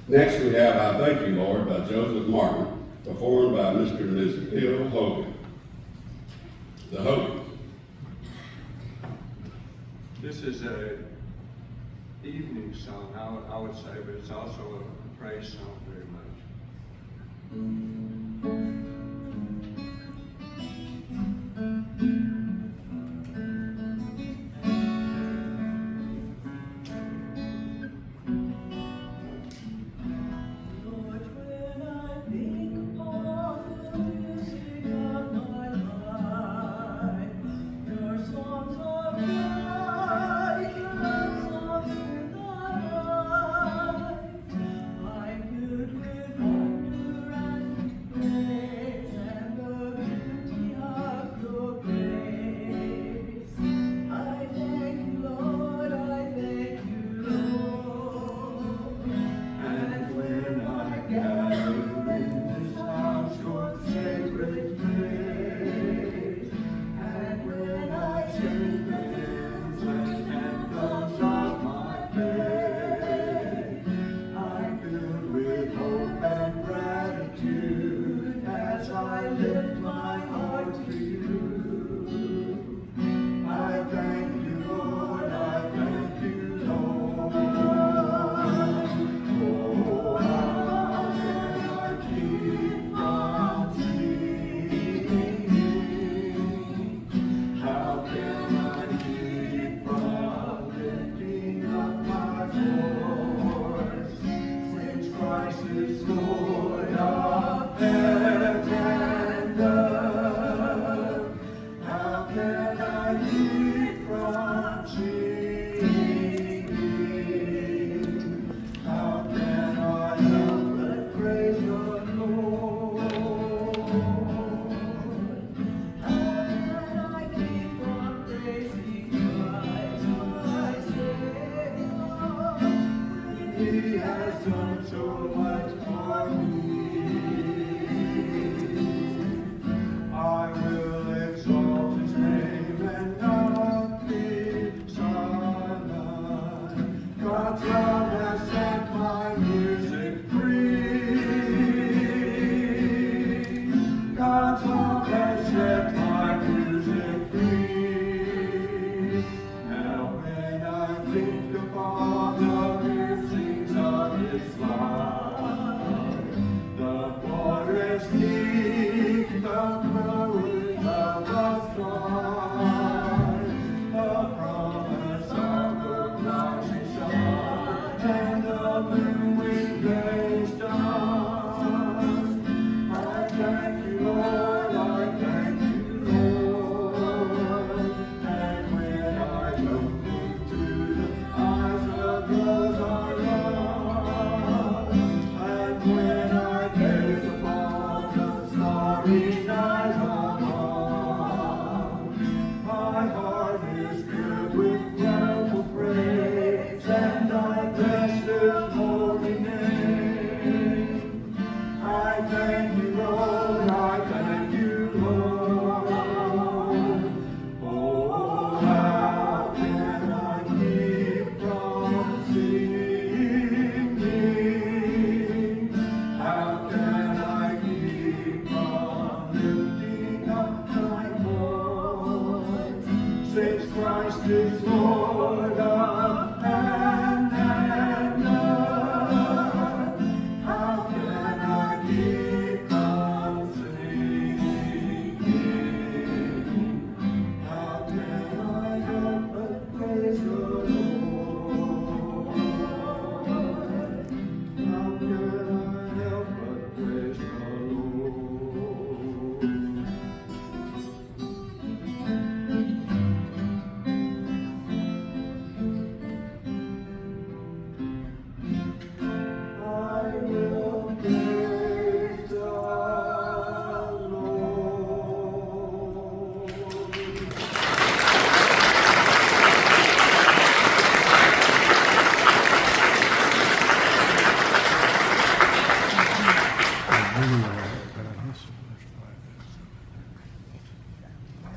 Next we have I Thank You, Lord by Joseph Martin, performed by Mr. and Mrs. Bill Hogan. The Hogan. This is a evening song, I would say, but it's also a praise song very much.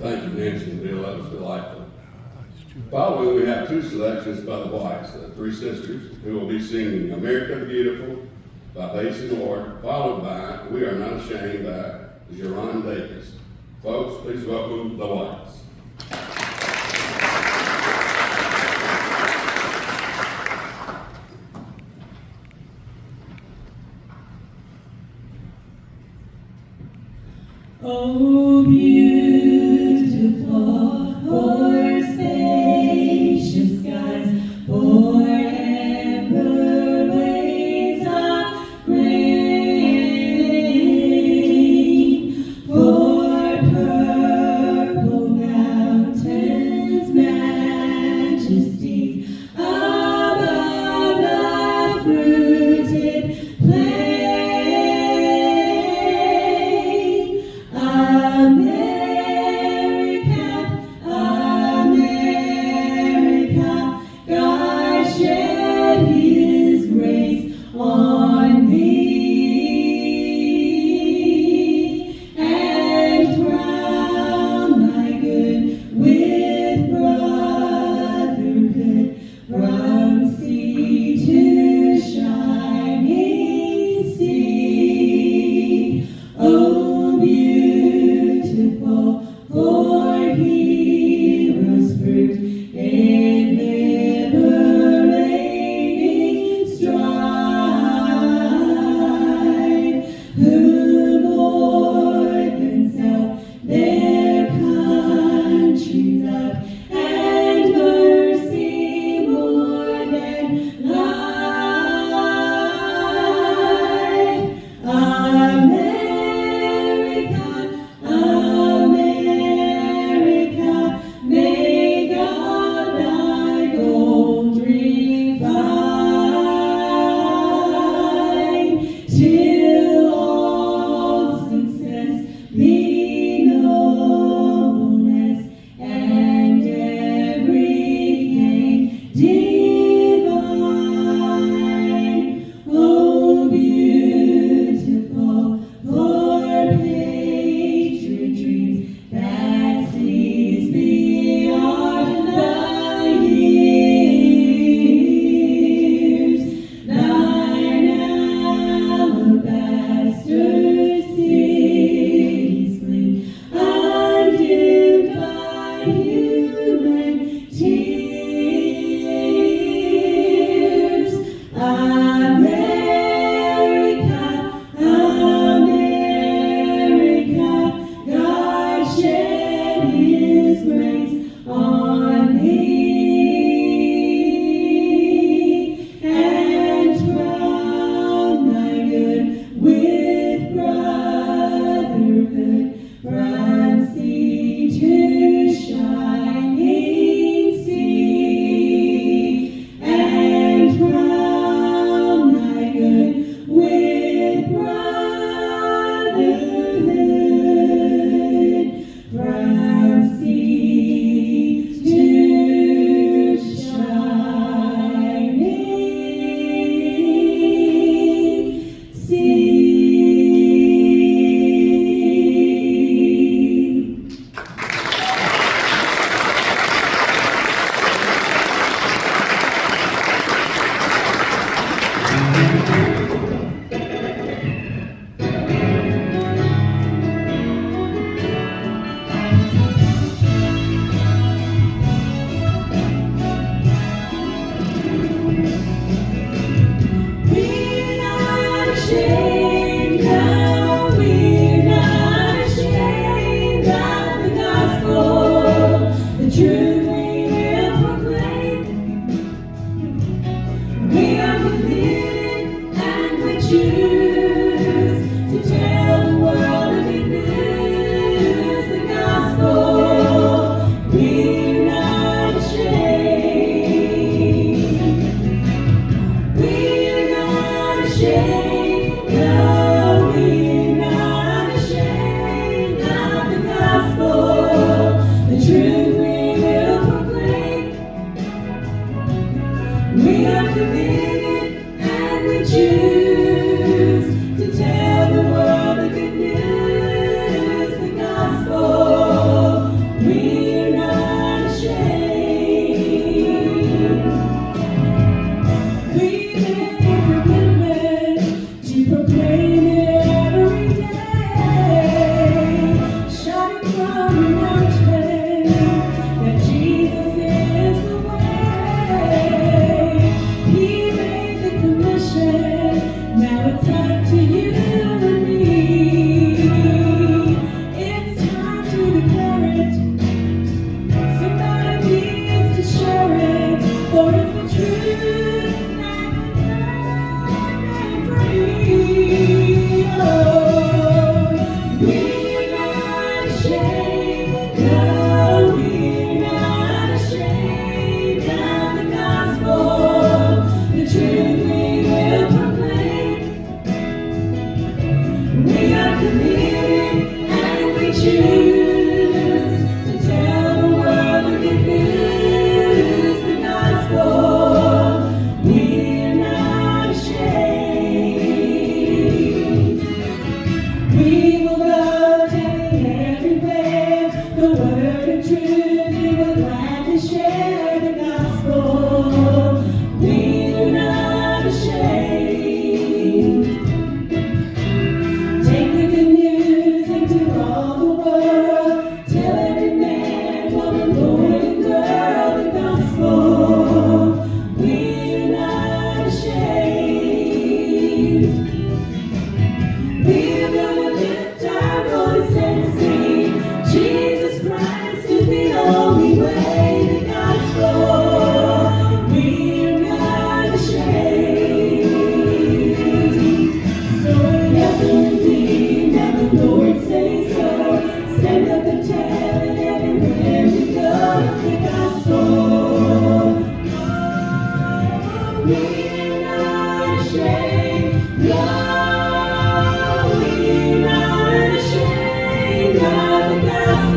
Thank you, Nancy and Bill. That was delightful. Following, we have two selections by the Whites, the Three Sisters, who will be singing America the Beautiful by Basie Ward, followed by We Are Not Ashamed by Jerron Davis. Folks, please welcome the Whites. Oh, beautiful, for spacious skies, for amber waves of grain, for purple mountains, majesties above the fruited plain. Amen.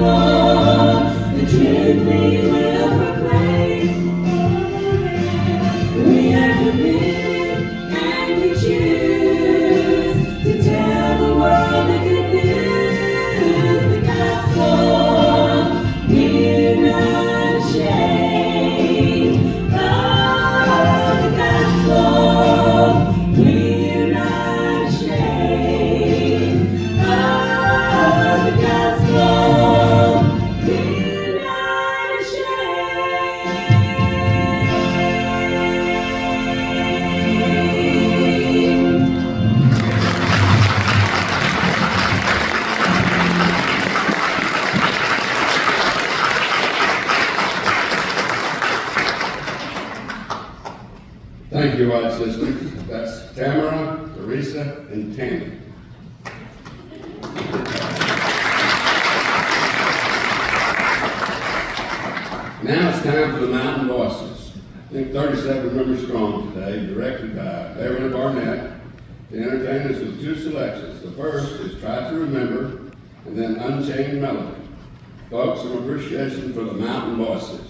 gospel, the truth we will proclaim. We are committed and we choose to tell the world the good news, the gospel. We're not ashamed of the gospel. We're not ashamed of the gospel. We're not ashamed. Thank you, White Sisters. That's Tamara, Teresa, and Tammy. Now it's time for the Mountain Voices. I think 37 members strong today, directed by Beverly Barnett, to entertain us with two selections. The first is Try to Remember, and then Unchained Melody. Folks, some appreciation for the Mountain Voices.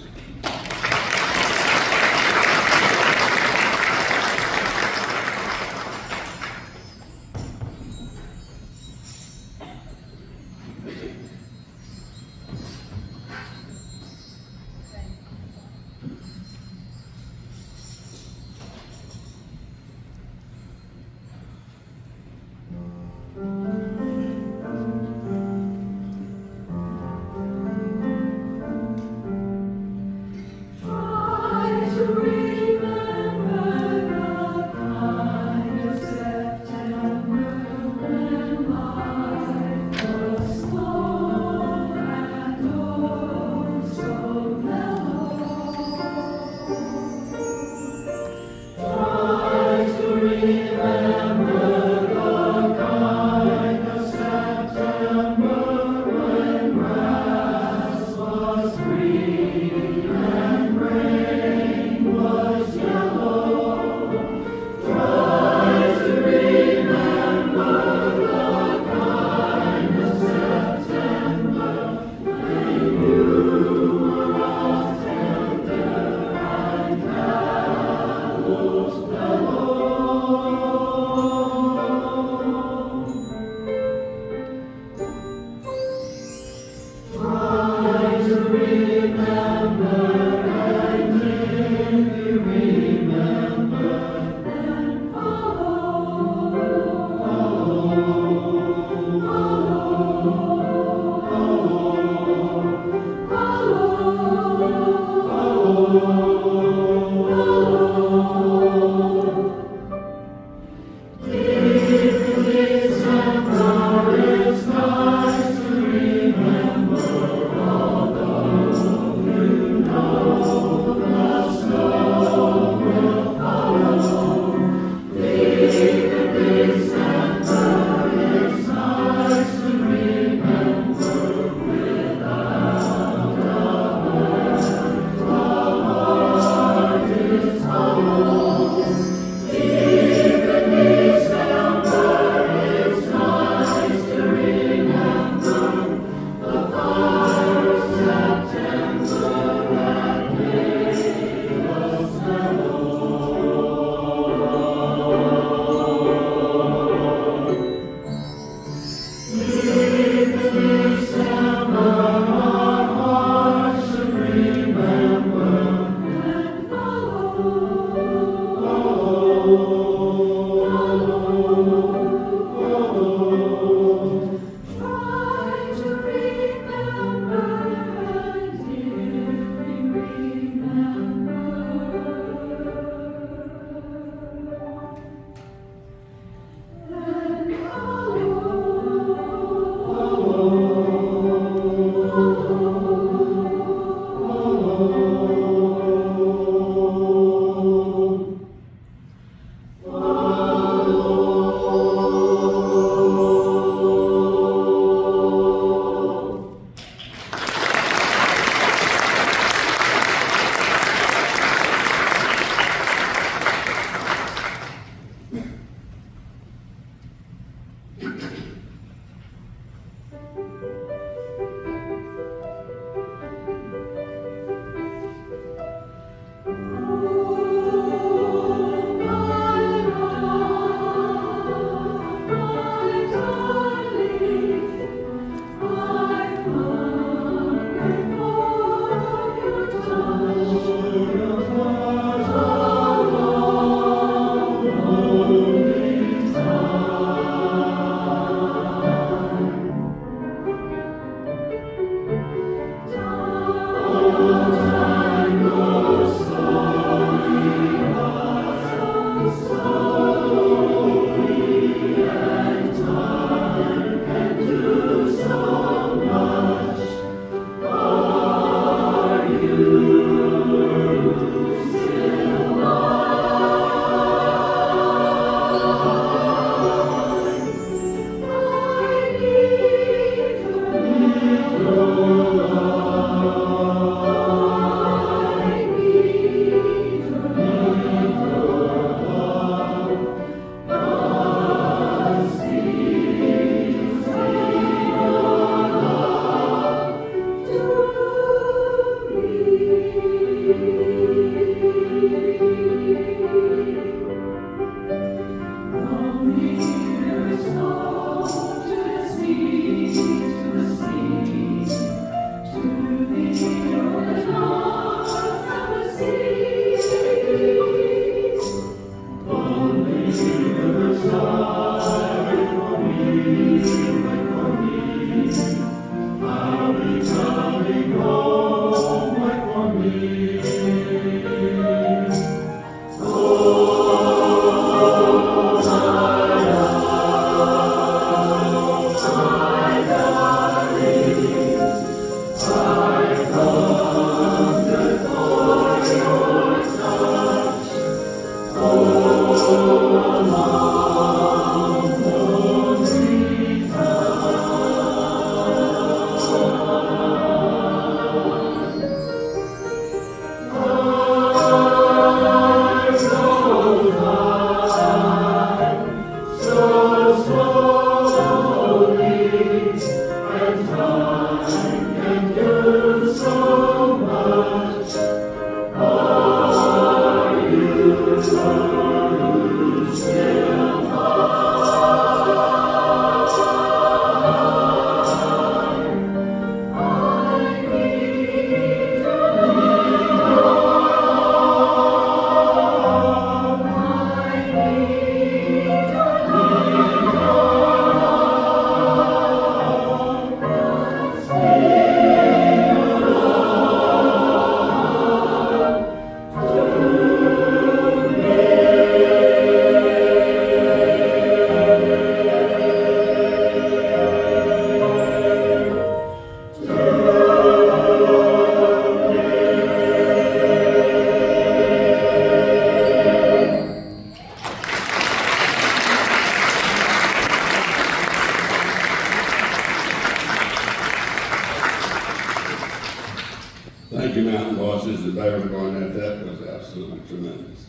you, Mountain Voices, and Beverly Barnett. That was absolutely tremendous.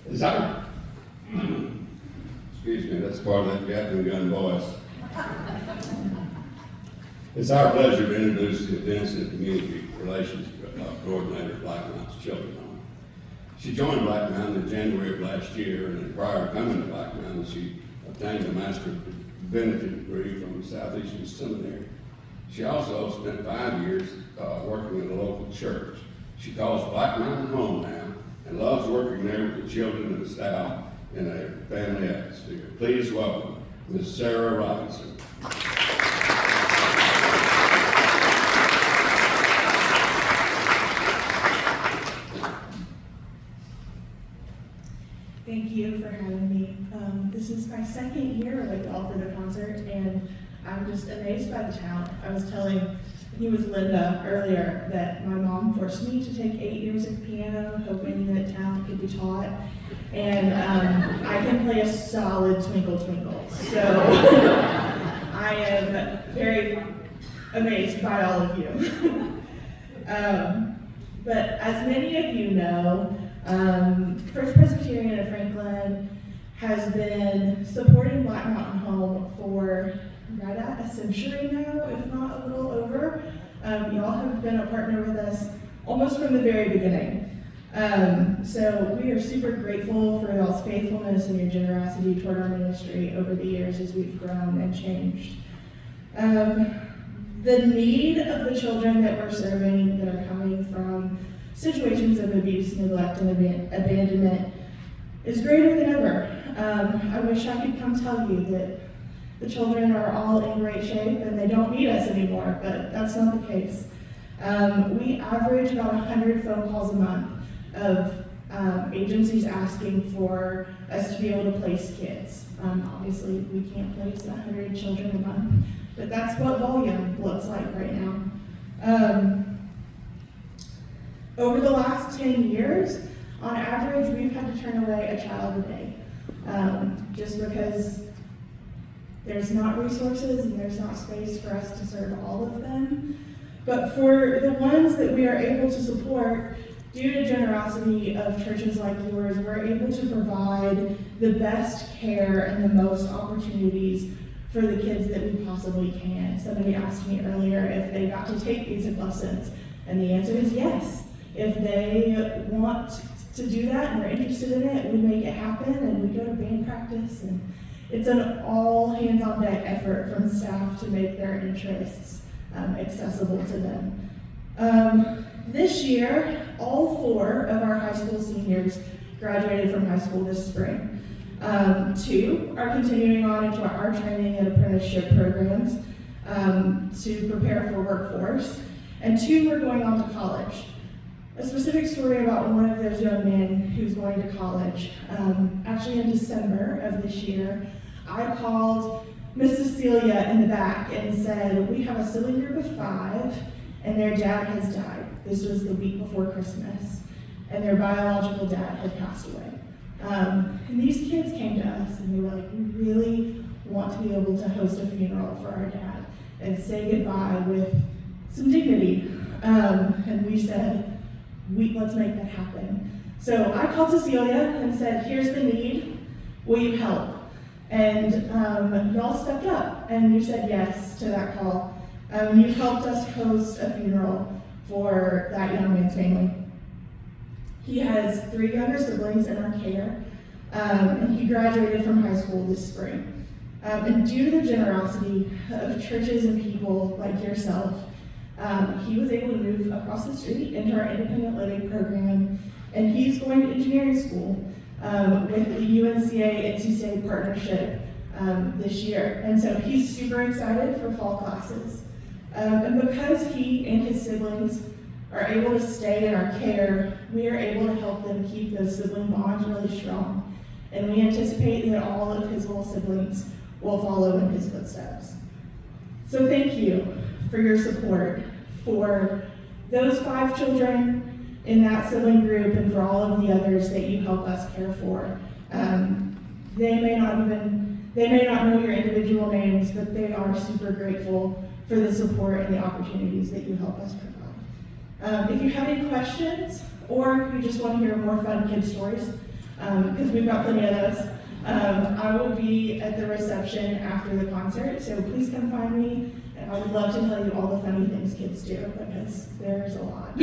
It's our, excuse me, that's part of that Gatling gun voice. It's our pleasure to introduce the Events and Community Relations Coordinator of Black Mountain's Children's Home. She joined Black Mountain in January of last year, and prior to coming to Black Mountain, she obtained a Master of Divinity degree from Southeastern Seminary. She also spent 5 years working in a local church. She calls Black Mountain home now and loves working there with the children and the staff in a family atmosphere. Please welcome Ms. Sarah Robinson. Thank you for having me. This is my second year at the Alfredo concert, and I'm just amazed by the talent. I was telling, I think it was Linda earlier, that my mom forced me to take 8 years of piano, hoping that talent could be taught. And I can play a solid Twinkle Twinkle. So I am very amazed by all of you. But as many of you know, First Presbyterian of Franklin has been supporting Black Mountain Home for right at a century now, if not a little over. Y'all have been a partner with us almost from the very beginning. So we are super grateful for y'all's faithfulness and your generosity toward our ministry over the years as we've grown and changed. The need of the children that we're serving that are coming from situations of abuse, neglect, and abandonment is greater than ever. I wish I could come tell you that the children are all in great shape and they don't need us anymore, but that's not the case. We average about 100 phone calls a month of agencies asking for us to be able to place kids. Obviously, we can't place 100 children a month, but that's what volume looks like right now. Over the last 10 years, on average, we've had to turn away a child a day, just because there's not resources and there's not space for us to serve all of them. But for the ones that we are able to support, due to generosity of churches like yours, we're able to provide the best care and the most opportunities for the kids that we possibly can. Somebody asked me earlier if they got to take music lessons, and the answer is yes. If they want to do that and are interested in it, we make it happen, and we go to band practice, and it's an all hands on deck effort from staff to make their interests accessible to them. This year, all 4 of our high school seniors graduated from high school this spring. 2 are continuing on into our training and apprenticeship programs to prepare for workforce, and 2 are going on to college. A specific story about one of those young men who's going to college. Actually in December of this year, I called Miss Cecilia in the back and said, we have a sibling group of 5 and their dad has died. This was the week before Christmas, and their biological dad had passed away. And these kids came to us and they were like, we really want to be able to host a funeral for our dad and say goodbye with some dignity. And we said, let's make that happen. So I called Cecilia and said, here's the need, will you help? And y'all stepped up and you said yes to that call. You helped us host a funeral for that young man's family. He has 3 younger siblings in our care, and he graduated from high school this spring. And due to the generosity of churches and people like yourself, he was able to move across the street into our independent living program, and he's going to engineering school with the UNCA NC State partnership this year. And so he's super excited for fall classes. And because he and his siblings are able to stay in our care, we are able to help them keep those sibling bonds really strong. And we anticipate that all of his little siblings will follow in his footsteps. So thank you for your support, for those 5 children in that sibling group, and for all of the others that you help us care for. They may not know your individual names, but they are super grateful for the support and the opportunities that you help us provide. If you have any questions, or you just want to hear more fun kid stories, because we've got plenty of those, I will be at the reception after the concert, so please come find me. And I would love to tell you all the funny things kids do, because there's a lot.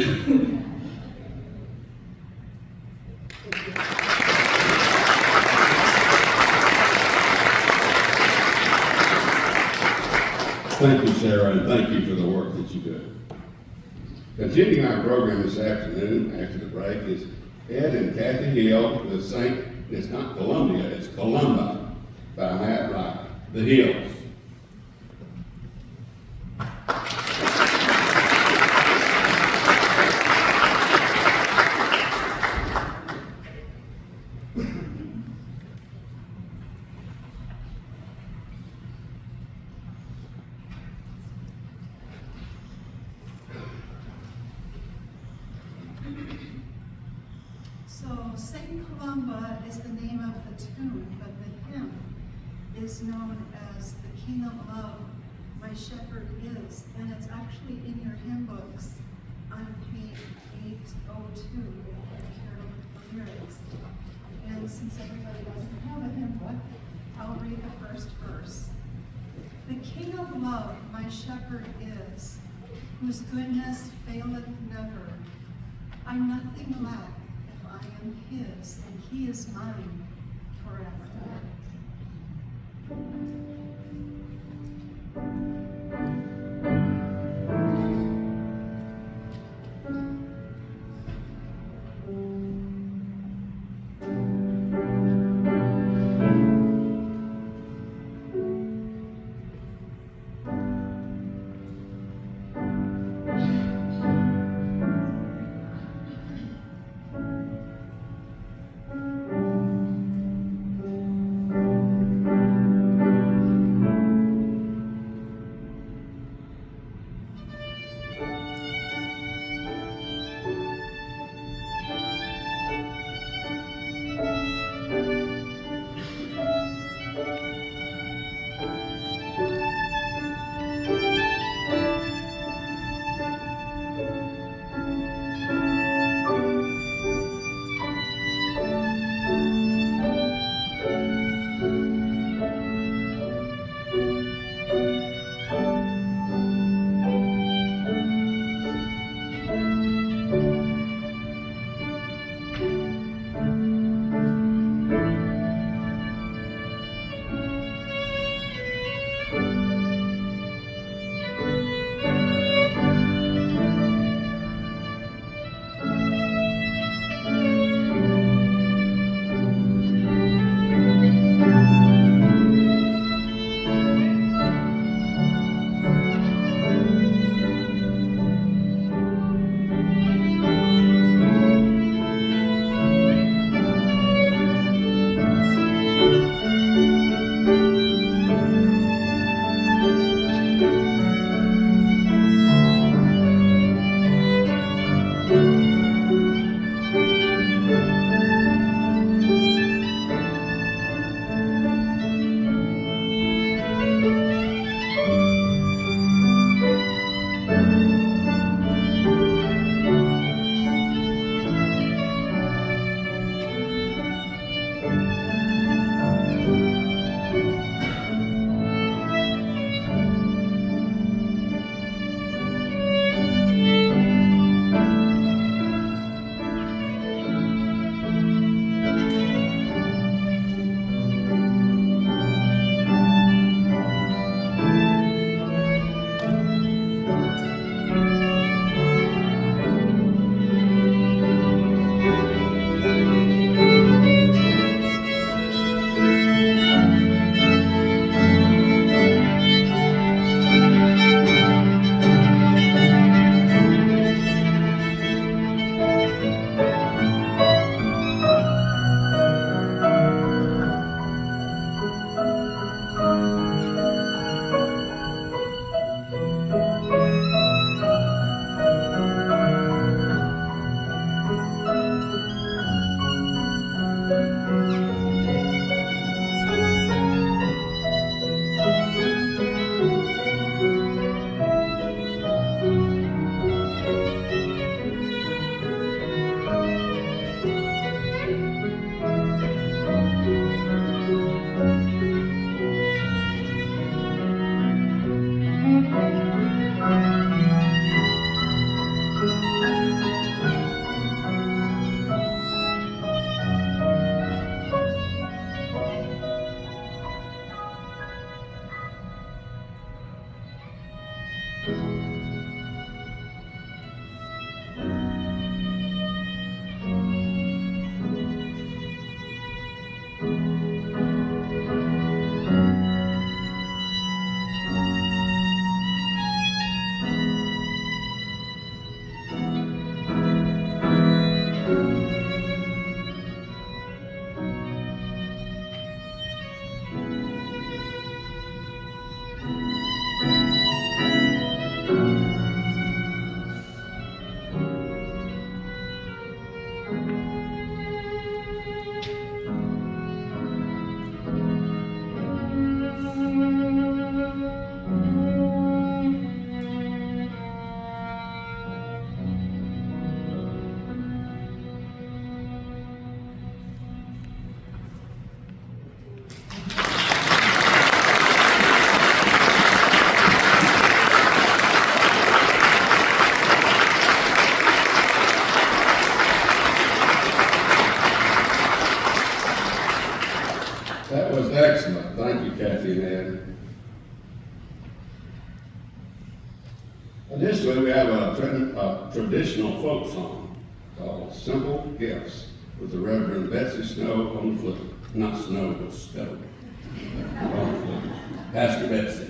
Thank you, Sarah, and thank you for the work that you do. Continuing our program this afternoon, after the break, is Ed and Kathy Hill with it's not Columbia, it's Columba by Matt Riley. The Hills. So St. Columba is the name of the tune, but the hymn is known as The King of Love, My Shepherd Is, and it's actually in your hymn books on page 802, if you care to look at the lyrics. And since everybody doesn't have a hymn book, I'll read the first verse. The King of Love, my shepherd is, whose goodness faileth never. I nothing lack if I am his, and he is mine forever. That was excellent. Thank you, Kathy and Ed. Additionally, we have a traditional folk song called Simple Gifts with the Reverend Betsy Snow on the flute. Not Snow, but Stowe. On the flute. Pastor Betsy.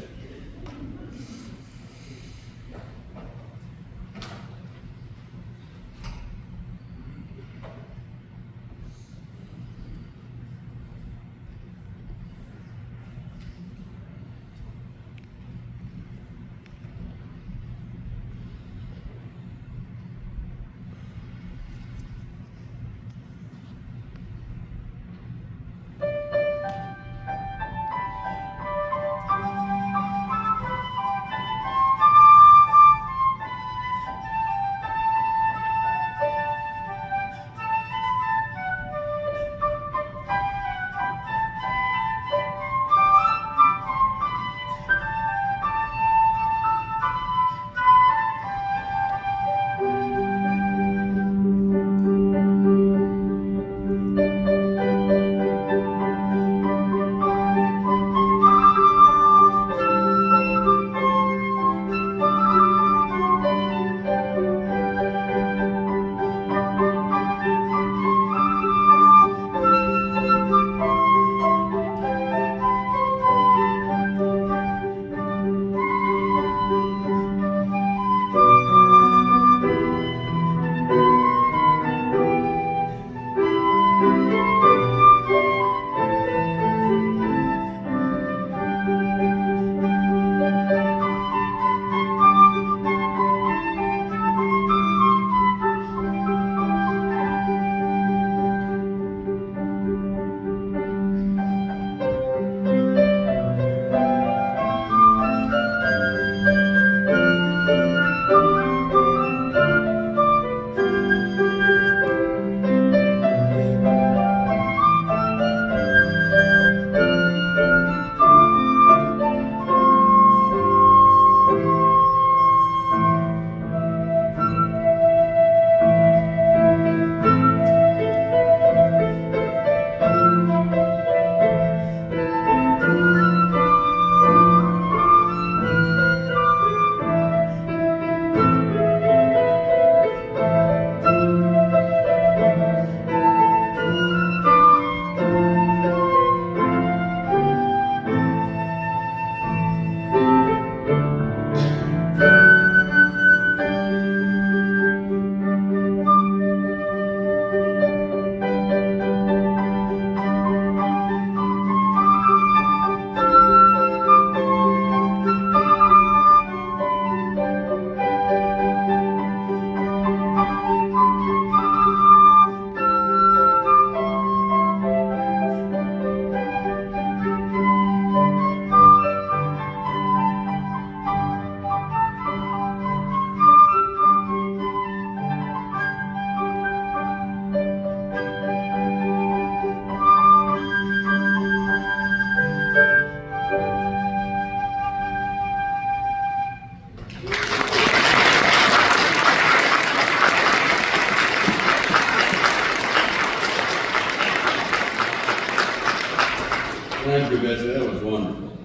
Thank you, Betsy. That was wonderful.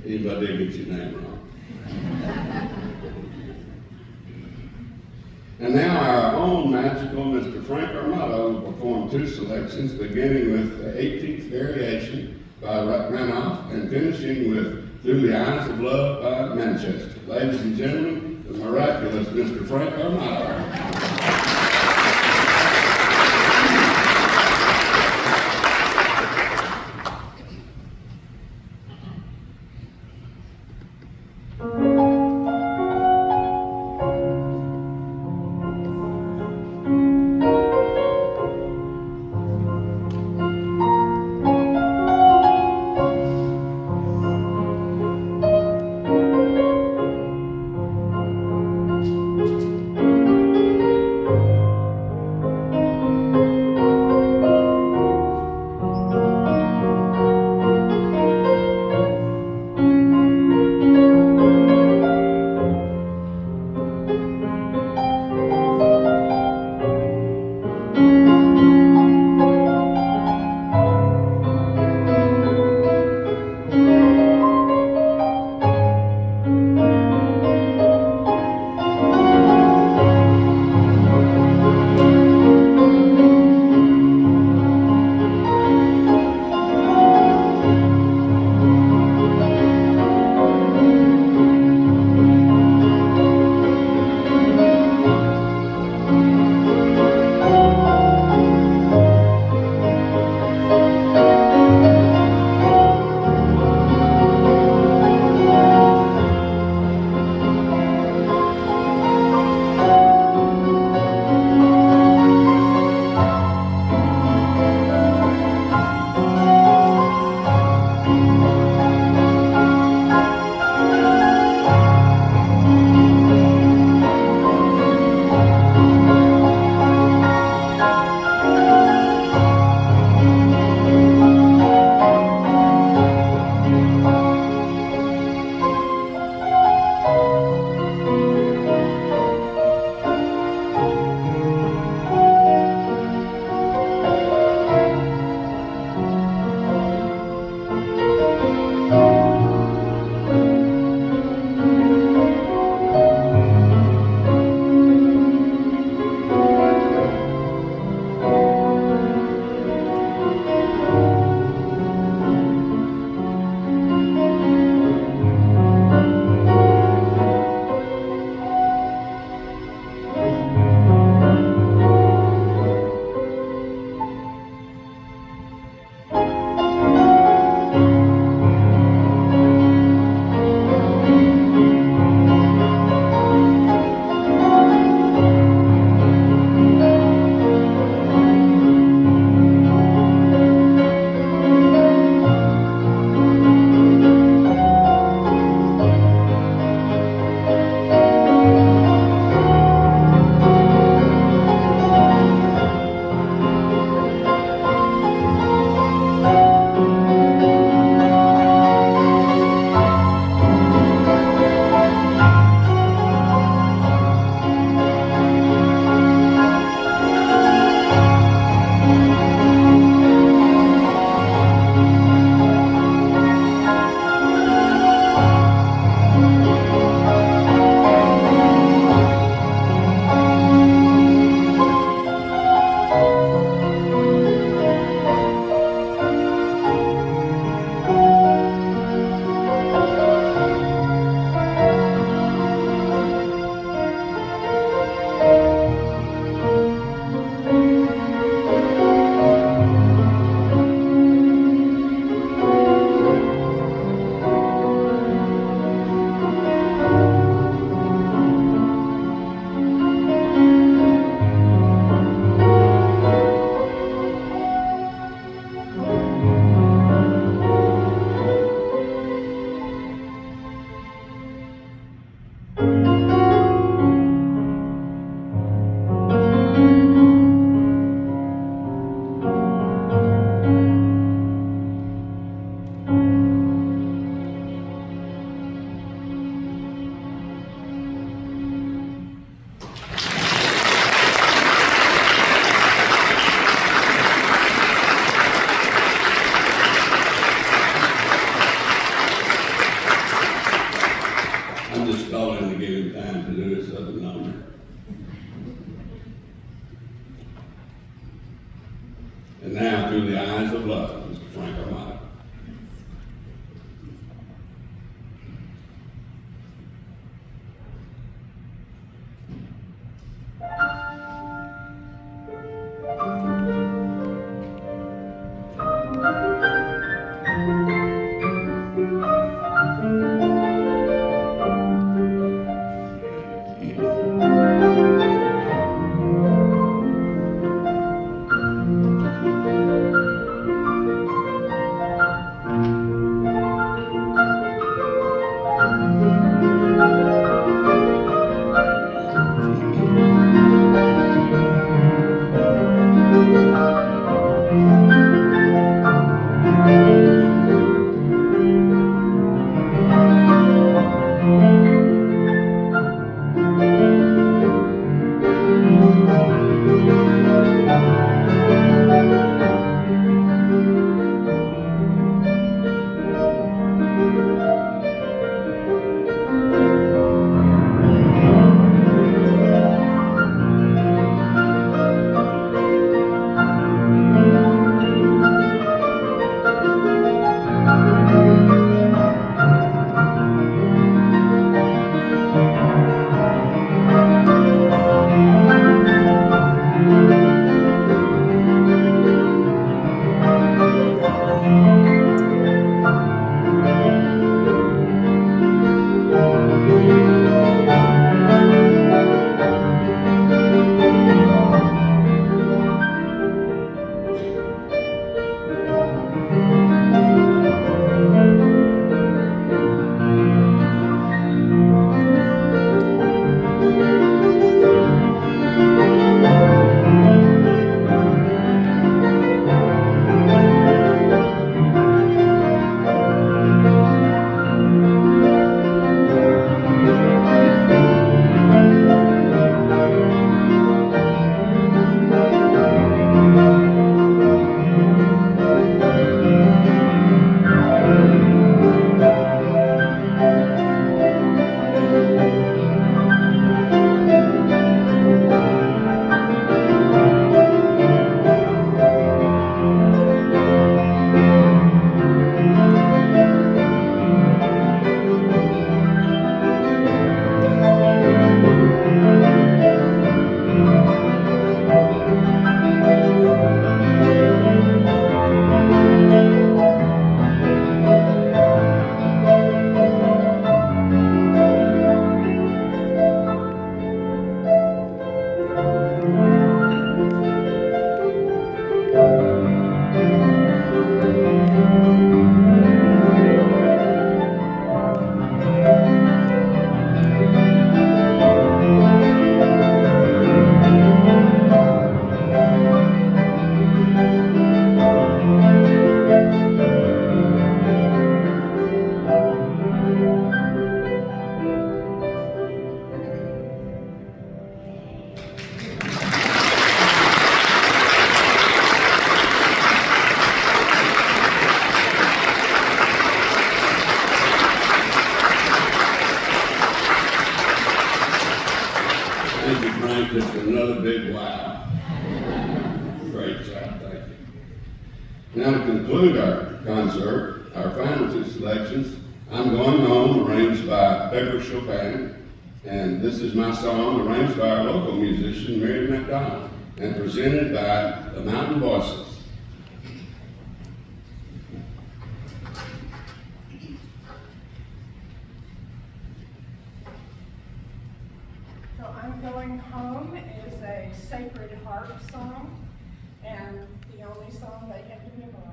Even if I did get your name wrong. And now our own magical Mr. Frank Armato will perform two selections, beginning with the 18th variation by Ranoff and finishing with Through the Eyes of Love by Manchester. Ladies and gentlemen, the miraculous Mr. Frank Armato. Through the Eyes of Love, Mr. Frank Armato. Thank you, Frank. Just another big wow. Great job. Thank you. Now to conclude our concert, our final two selections, I'm Going Home, arranged by Pepper Chopin, and This Is My Song, arranged by our local musician, Mary McDonald, and presented by the Mountain Voices. So I'm Going Home is a Sacred Heart song, and the only song they had to memorize.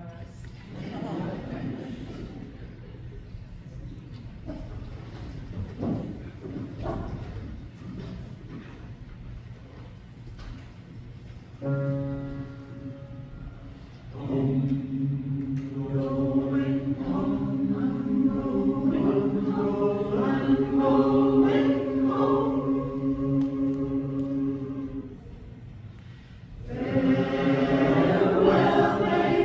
Farewell,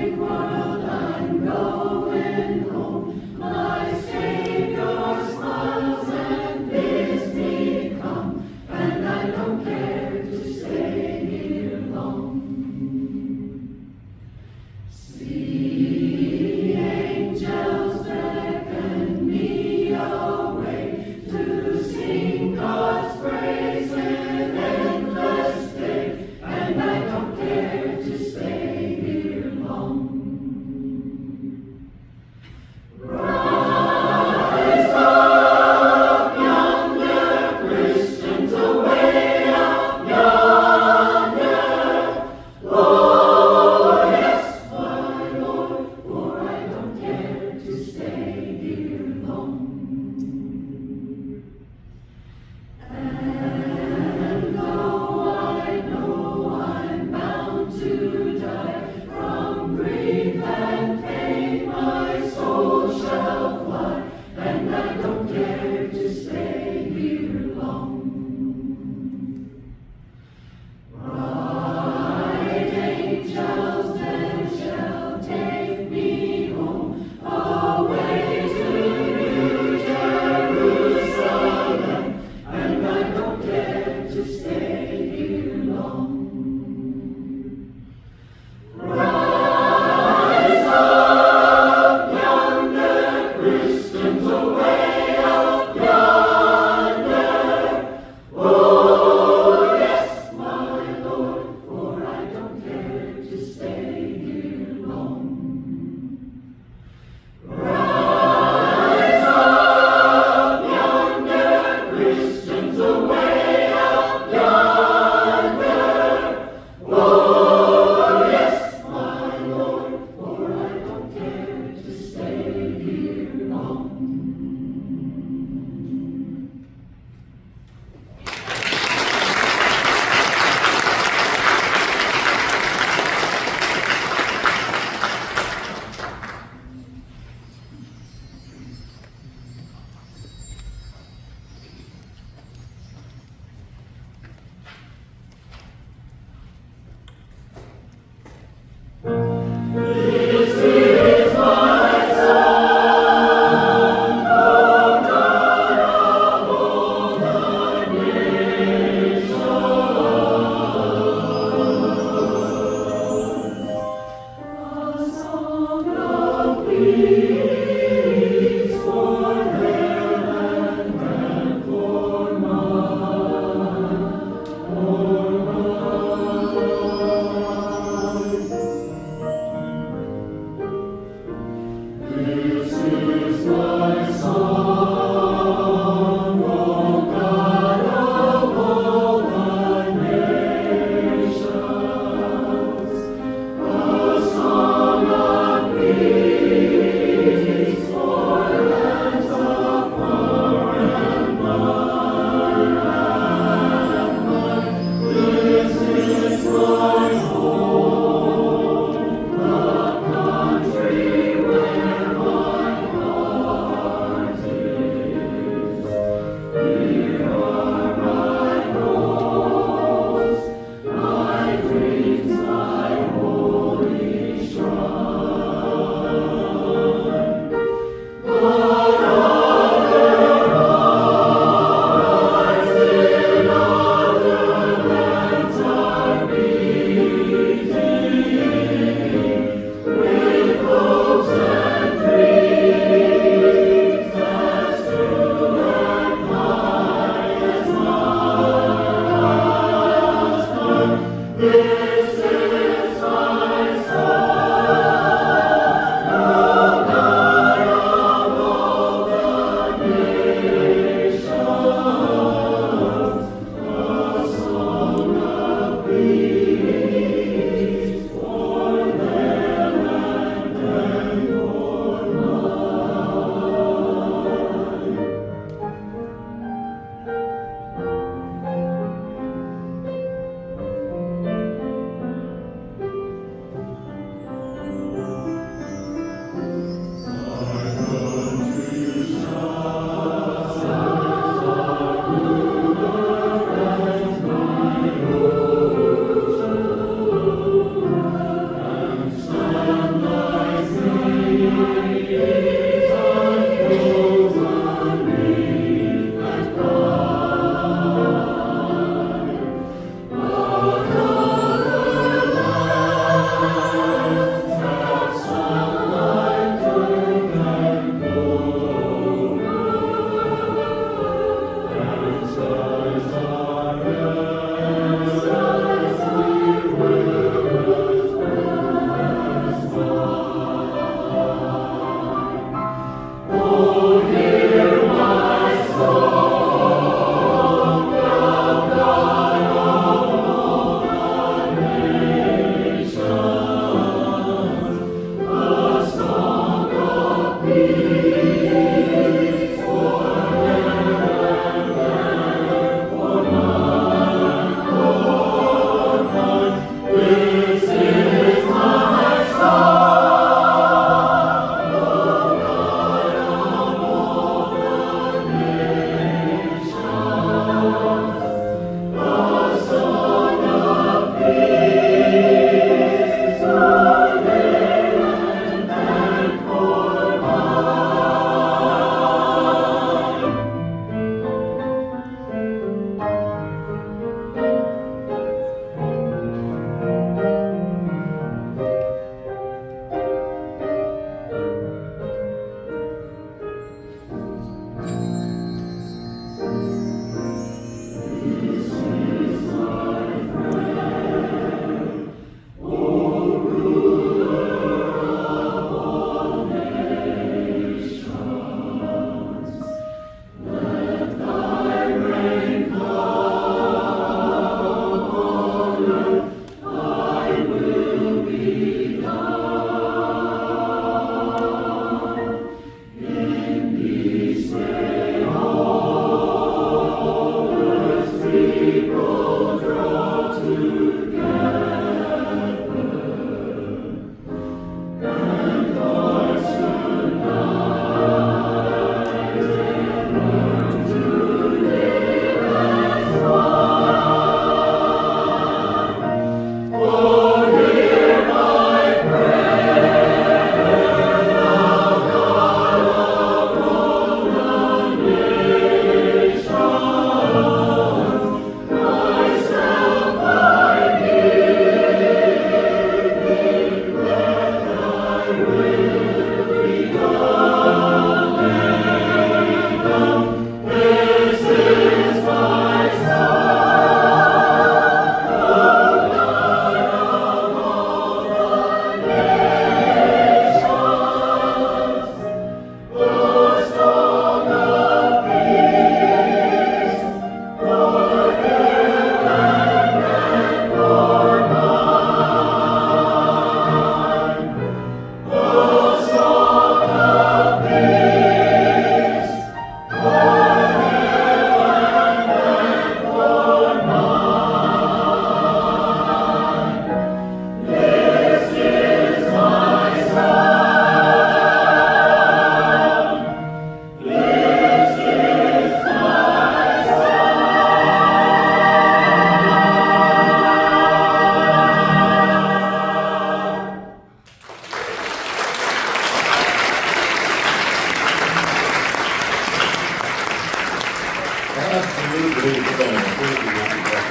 Please leave the bell. Thank you, Dr. Becker.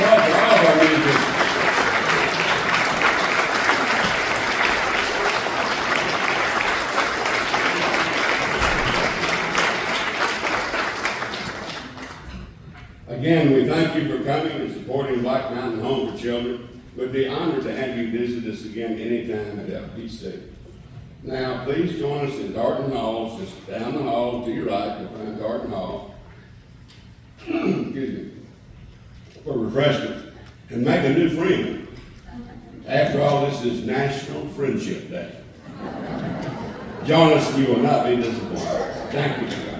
Well, for all of our music. Again, we thank you for coming and supporting Black Mountain Home for Children. We'd be honored to have you visit us again anytime at LPC. Now, please join us in Darden Hall, just down the hall to your right, you'll find Darden Hall. Excuse me. For refreshments. And make a new friend. After all, this is National Friendship Day. Join us and you will not be disappointed. Thank you.